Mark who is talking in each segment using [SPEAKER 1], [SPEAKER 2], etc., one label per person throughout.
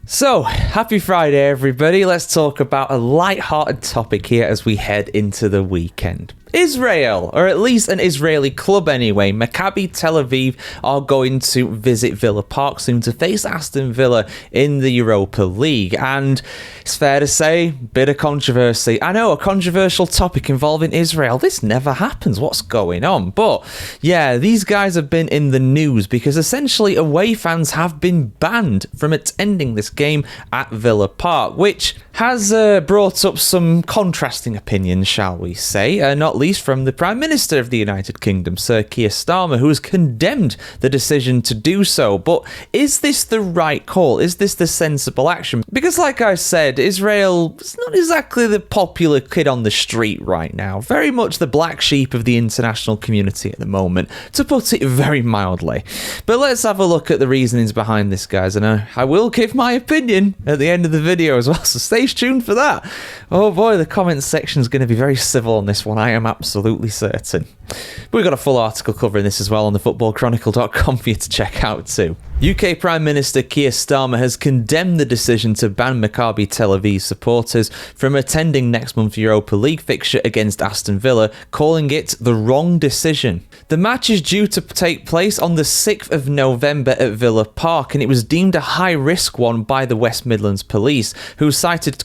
[SPEAKER 1] So, happy Friday, everybody. Let's talk about a light-hearted topic here as we head into the weekend. Israel, or at least an Israeli club anyway, Maccabi Tel Aviv are going to visit Villa Park soon to face Aston Villa in the Europa League. And it's fair to say, bit of controversy. I know, a controversial topic involving Israel. This never happens. What's going on? But yeah, these guys have been in the news because essentially away fans have been banned from attending this game at Villa Park, which has brought up some contrasting opinions, shall we say, not least from the Prime Minister of the United Kingdom, Sir Keir Starmer, who has condemned the decision to do so. But is this the right call? Is this the sensible action? Because like I said, Israel is not exactly the popular kid on the street right now. Very much the black sheep of the international community at the moment, to put it very mildly. But let's have a look at the reasonings behind this, guys, and I will give my opinion at the end of the video as well, so stay tuned for that. Oh boy, the comments section is going to be very civil on this one, I am absolutely certain. But we've got a full article covering this as well on thefootballchronicle.com for you to check out too. UK Prime Minister Keir Starmer has condemned the decision to ban Maccabi Tel Aviv supporters from attending next month's Europa League fixture against Aston Villa, calling it the wrong decision. The match is due to take place on the 6th of November at Villa Park, and it was deemed a high-risk one by the West Midlands Police, who cited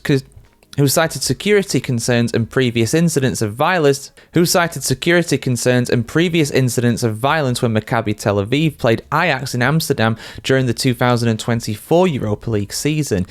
[SPEAKER 1] security concerns and previous incidents of violence. When Maccabi Tel Aviv played Ajax in Amsterdam during the 2024 Europa League season.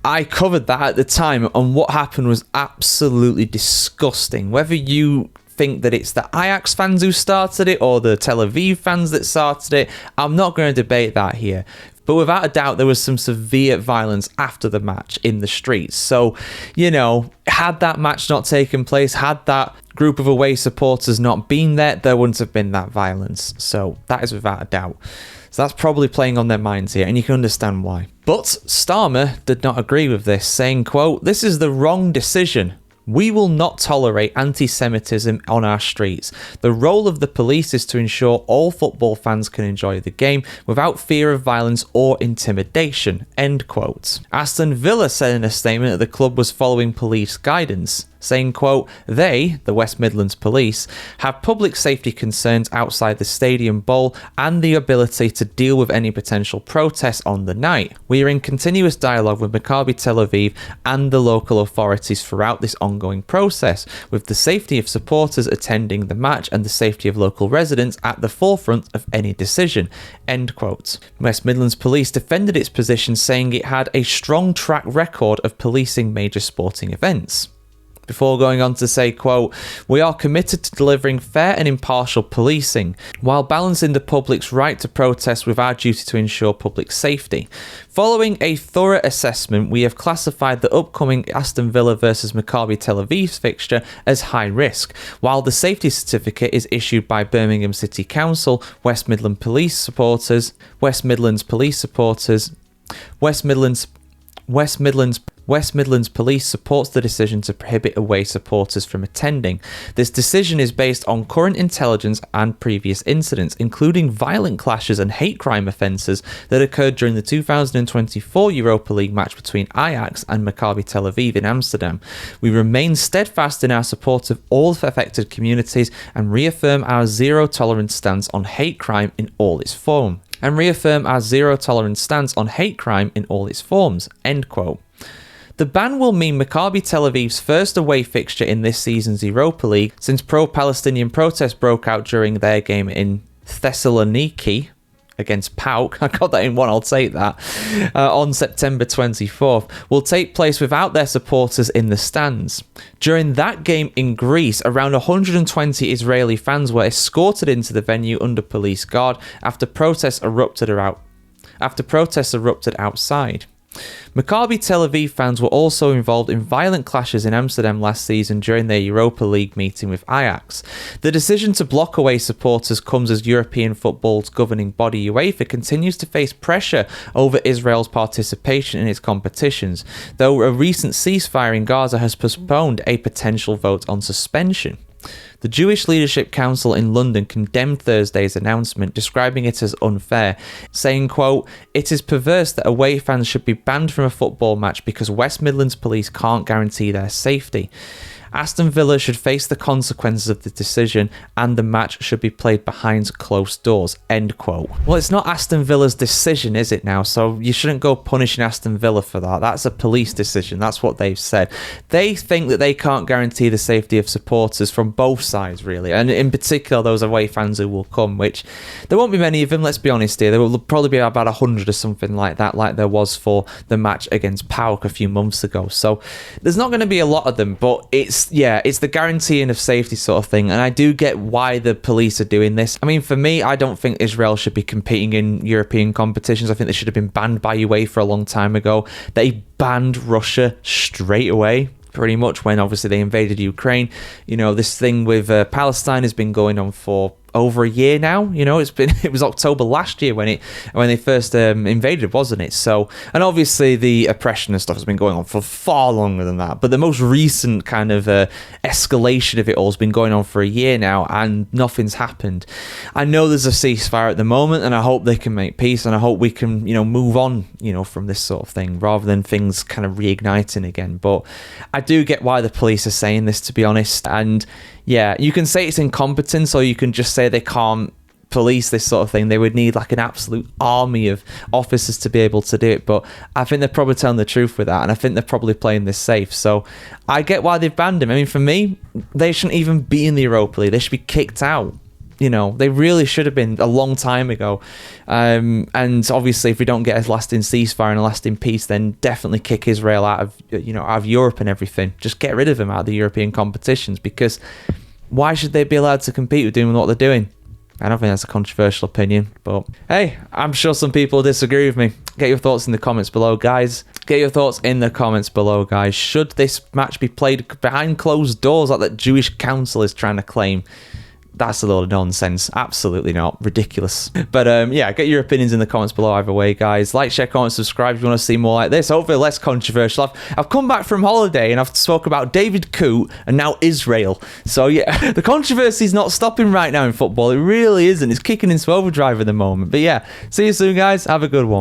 [SPEAKER 1] I covered that at the time, and what happened was absolutely disgusting. Whether you think that it's the Ajax fans who started it or the Tel Aviv fans that started it, I'm not going to debate that here. But without a doubt, there was some severe violence after the match in the streets. So, you know, had that match not taken place, had that group of away supporters not been there, there wouldn't have been that violence. So that is without a doubt. So that's probably playing on their minds here, and you can understand why. But Starmer did not agree with this, saying, quote, "This is the wrong decision. We will not tolerate anti-Semitism on our streets. The role of the police is to ensure all football fans can enjoy the game without fear of violence or intimidation." End quote. Aston Villa said in a statement that the club was following police guidance, saying, quote, "They, the West Midlands Police, have public safety concerns outside the Stadium Bowl and the ability to deal with any potential protests on the night. We are in continuous dialogue with Maccabi Tel Aviv and the local authorities throughout this ongoing process, with the safety of supporters attending the match and the safety of local residents at the forefront of any decision." End quote. West Midlands Police defended its position, saying it had a strong track record of policing major sporting events, before going on to say, quote, "We are committed to delivering fair and impartial policing, while balancing the public's right to protest with our duty to ensure public safety. Following a thorough assessment, we have classified the upcoming Aston Villa versus Maccabi Tel Aviv's fixture as high risk, while the safety certificate is issued by Birmingham City Council, West Midlands Police supporters, West Midlands Police supports the decision to prohibit away supporters from attending. This decision is based on current intelligence and previous incidents, including violent clashes and hate crime offences that occurred during the 2024 Europa League match between Ajax and Maccabi Tel Aviv in Amsterdam. We remain steadfast in our support of all affected communities and reaffirm our zero-tolerance stance on hate crime in all its forms. End quote. The ban will mean Maccabi Tel Aviv's first away fixture in this season's Europa League since pro-Palestinian protests broke out during their game in Thessaloniki against PAOK, I got that in one, I'll take that, on September 24th, will take place without their supporters in the stands. During that game in Greece, around 120 Israeli fans were escorted into the venue under police guard after protests erupted outside. Maccabi Tel Aviv fans were also involved in violent clashes in Amsterdam last season during their Europa League meeting with Ajax. The decision to block away supporters comes as European football's governing body UEFA continues to face pressure over Israel's participation in its competitions, though a recent ceasefire in Gaza has postponed a potential vote on suspension. The Jewish Leadership Council in London condemned Thursday's announcement, describing it as unfair, saying, quote, "It is perverse that away fans should be banned from a football match because West Midlands police can't guarantee their safety. Aston Villa should face the consequences of the decision and the match should be played behind closed doors," end quote. Well, it's not Aston Villa's decision, is it now? So you shouldn't go punishing Aston Villa for that. That's a police decision. That's what they've said. They think that they can't guarantee the safety of supporters from both sides, really. And in particular, those away fans who will come, which there won't be many of them, let's be honest here. There will probably be about 100 or something like that, like there was for the match against PAOK a few months ago. So there's not going to be a lot of them, but it's the guaranteeing of safety sort of thing, and I do get why the police are doing this. I mean, for me, I don't think Israel should be competing in European competitions. I think they should have been banned by UEFA a long time ago. They banned Russia straight away, pretty much, when obviously they invaded Ukraine. You know, this thing with Palestine has been going on for over a year now. You know, it was October last year when they first invaded, wasn't it? So, and obviously the oppression and stuff has been going on for far longer than that, but the most recent kind of escalation of it all has been going on for a year now, and nothing's happened. I know there's a ceasefire at the moment, and I hope they can make peace, and I hope we can, you know, move on, you know, from this sort of thing rather than things kind of reigniting again. But I do get why the police are saying this, to be honest. And yeah, you can say it's incompetence, or you can just say they can't police this sort of thing. They would need like an absolute army of officers to be able to do it. But I think they're probably telling the truth with that, and I think they're probably playing this safe. So I get why they've banned him. I mean, for me, they shouldn't even be in the Europa League. They should be kicked out. You know, they really should have been a long time ago. And obviously, if we don't get a lasting ceasefire and a lasting peace, then definitely kick Israel out of Europe and everything. Just get rid of them out of the European competitions, because why should they be allowed to compete with doing what they're doing? I don't think that's a controversial opinion, but hey, I'm sure some people disagree with me. Get your thoughts in the comments below, guys. Should this match be played behind closed doors like that Jewish council is trying to claim? That's a load of nonsense. Absolutely not. Ridiculous. But yeah, get your opinions in the comments below either way, guys. Like, share, comment, subscribe if you want to see more like this. Hopefully less controversial. I've come back from holiday and I've spoke about David Coote and now Israel. So yeah, the controversy is not stopping right now in football. It really isn't. It's kicking into overdrive at the moment. But yeah, see you soon, guys. Have a good one.